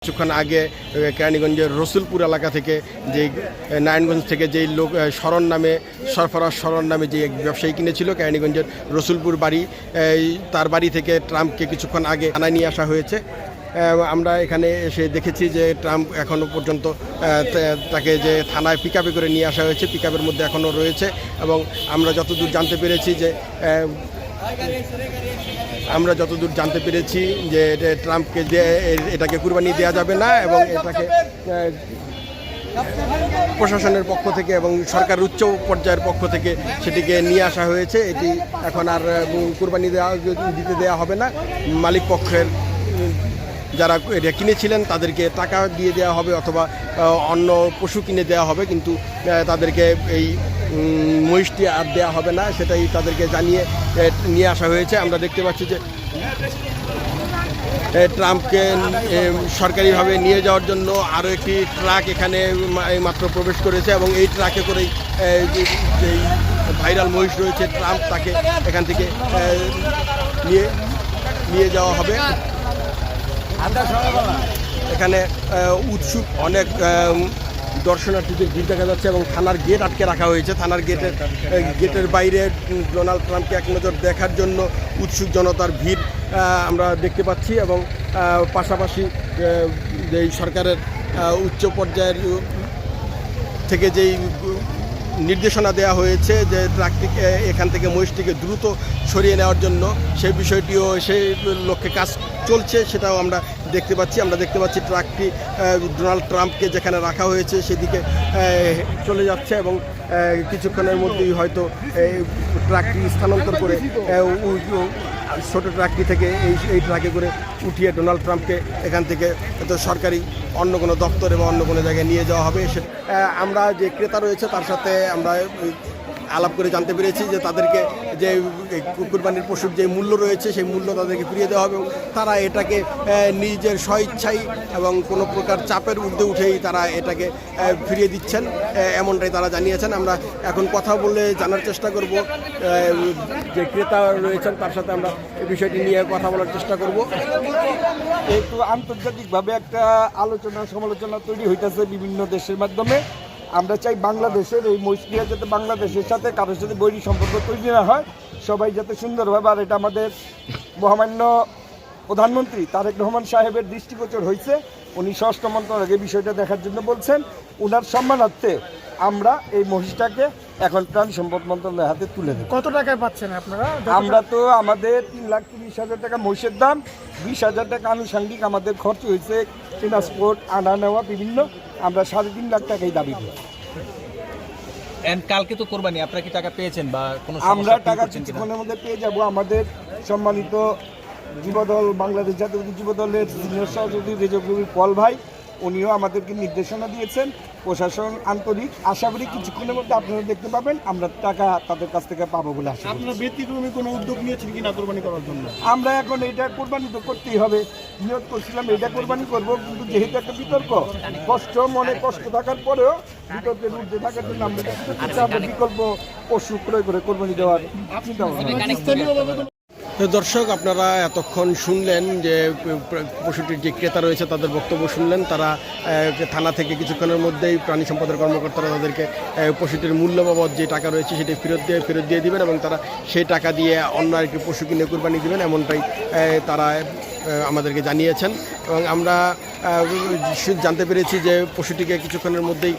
কিছুক্ষণ আগে কেরানীগঞ্জের রসুলপুর এলাকা থেকে যে নারায়ণগঞ্জ থেকে যেই লোক শরণ নামে সরফরাজ শরণ নামে যে ব্যবসায়ী কিনেছিল কেরানীগঞ্জের রসুলপুর বাড়ি, তার বাড়ি থেকে ট্রাম্পকে কিছুক্ষণ আগে থানায় নিয়ে আসা হয়েছে। আমরা এখানে এসে দেখেছি যে ট্রাম্প এখনও পর্যন্ত তাকে যে থানায় পিকআপে করে নিয়ে আসা হয়েছে, পিকআপের মধ্যে এখনও রয়েছে। এবং আমরা যতদূর জানতে পেরেছি যে ট্রাম্পকে যে এটাকে কুরবানি দেওয়া যাবে না এবং এটাকে প্রশাসনের পক্ষ থেকে এবং সরকার উচ্চ পর্যায়ের পক্ষ থেকে সেটিকে নিয়ে আসা হয়েছে। এটি এখন আর কুরবানি দিতে দেওয়া হবে না। মালিক পক্ষের যারা এটা কিনেছিলেন তাদেরকে টাকা দিয়ে দেওয়া হবে অথবা অন্য পশু কিনে দেওয়া হবে, কিন্তু তাদেরকে এই মহিষটি আর দেওয়া হবে না, সেটাই তাদেরকে জানিয়ে নিয়ে আসা হয়েছে। আমরা দেখতে পাচ্ছি যে ট্রাম্পকে সরকারিভাবে নিয়ে যাওয়ার জন্য আরও একটি ট্রাক এখানে মাত্র প্রবেশ করেছে এবং এই ট্রাকে করেই যেই ভাইরাল মহিষ রয়েছে ট্রাম্প, তাকে এখান থেকে নিয়ে যাওয়া হবে। এখানে উৎসুক অনেক দর্শনার্থীদের ভিড় দেখা যাচ্ছে এবং থানার গেট আটকে রাখা হয়েছে। থানার গেটের বাইরে ডোনাল্ড ট্রাম্পকে এক নজর দেখার জন্য উৎসুক জনতার ভিড় আমরা দেখতে পাচ্ছি। এবং পাশাপাশি যেই সরকারের উচ্চ পর্যায়ের থেকে যেই নির্দেশনা দেওয়া হয়েছে যে ট্রাকটিকে এখান থেকে মহিষটিকে দ্রুত সরিয়ে নেওয়ার জন্য, সেই বিষয়টিও সেই লক্ষ্যে কাজ চলছে, সেটাও আমরা দেখতে পাচ্ছি। ট্রাকটি ডোনাল্ড ট্রাম্পকে যেখানে রাখা হয়েছে সেদিকে চলে যাচ্ছে এবং কিছুক্ষণের মধ্যেই হয়তো ট্রাকটি স্থানান্তর করে ছোট ট্রাকটি থেকে এই ট্রাকে করে উঠিয়ে ডোনাল্ড ট্রাম্পকে এখান থেকে সরকারি অন্য কোনো দপ্তরে বা অন্য কোনো জায়গায় নিয়ে যাওয়া হবে। আমরা যে ক্রেতা রয়েছে তার সাথে আমরা আলাপ করে জানতে পেরেছি যে তাদেরকে যে কুরবানির পশুর যে মূল্য রয়েছে সেই মূল্য তাদেরকে ফিরিয়ে দেওয়া হবে এবং তারা এটাকে নিজের স্বইচ্ছাই এবং কোনো প্রকার চাপের ঊর্ধ্বে উঠেই তারা এটাকে ফিরিয়ে দিচ্ছেন, এমনটাই তারা জানিয়েছেন। আমরা এখন কথা বলে জানার চেষ্টা করব, যে ক্রেতা রয়েছেন তার সাথে আমরা এই বিষয়টি নিয়ে কথা বলার চেষ্টা করব। একটু আন্তর্জাতিকভাবে একটা আলোচনা সমালোচনা তৈরি হইতেছে বিভিন্ন দেশের মাধ্যমে। আমরা চাই বাংলাদেশের এই মহিষটিয়া যাতে বাংলাদেশের সাথে কারোর সাথে বৈরী সম্পর্ক তৈরি না হয়, সবাই যাতে সুন্দরভাবে, আর এটা আমাদের মহামান্য প্রধানমন্ত্রী তারেক রহমান সাহেবের দৃষ্টিগোচর হয়েছে। উনি স্বরাষ্ট্র মন্ত্রণালয়কে বিষয়টা দেখার জন্য বলছেন। ওনার সম্মানার্থে আমরা এই মহিষটাকে এখন প্রাণী সম্পদ মন্ত্রণালয়ের হাতে তুলে দেব। কত টাকায় পাচ্ছেন আপনারা? আমরা তো আমাদের 3,30,000 টাকা মহিষের দাম, 20,000 টাকা আনুষঙ্গিক আমাদের খরচ হয়েছে, ট্রান্সপোর্ট আনা নেওয়া বিভিন্ন, আমরা 3.5 লাখ টাকাই দাবি করি। কালকে তো কোরবানি, আপনারা কি টাকা পেয়েছেন বা কোনো? আমরা টাকা কিছুক্ষণের মধ্যে পেয়ে যাব। আমাদের সম্মানিত যুবদল, বাংলাদেশ জাতীয় যুবদলের সিনিয়র সহযোগী রেজবুল পল ভাই, উনিও আমাদেরকে নির্দেশনা দিয়েছেন। প্রশাসন আন্তরিক, আশা করি কিছুক্ষণের মধ্যে আপনারা দেখতে পাবেন আমরা টাকা তাদের কাছ থেকে পাবো বলে আশা করি। আপনারা ব্যতিক্রমী কোনো উদ্যোগ নিয়েছেন কিনা কোরবানি করার জন্য? আমরা এখন এটা কোরবানি তো করতেই হবে, নিয়োগ করছিলাম এটা কোরবানি করবো, কিন্তু যেহেতু একটা বিতর্ক, মনে কষ্ট থাকার পরেও বিতর্কের ঊর্ধ্বে থাকার জন্য আমরা বিকল্প পশু ক্রয় করে কোরবানি দেওয়ার চিন্তা ভাবনা। দর্শক, আপনারা এতক্ষণ শুনলেন যে পশুটির যে ক্রেতা রয়েছে তাদের বক্তব্য শুনলেন। তারা থানা থেকে কিছুক্ষণের মধ্যেই প্রাণী সম্পদের কর্মকর্তারা তাদেরকে পশুটির মূল্য বাবদ যে টাকা রয়েছে সেটি ফেরত দিয়ে দিবেন এবং তারা সেই টাকা দিয়ে অন্য আরেকটি পশু কিনে কুরবানি দিবেন, এমনটাই তারা আমাদেরকে জানিয়েছেন। এবং আমরা জানতে পেরেছি যে পশুটিকে কিছুক্ষণের মধ্যেই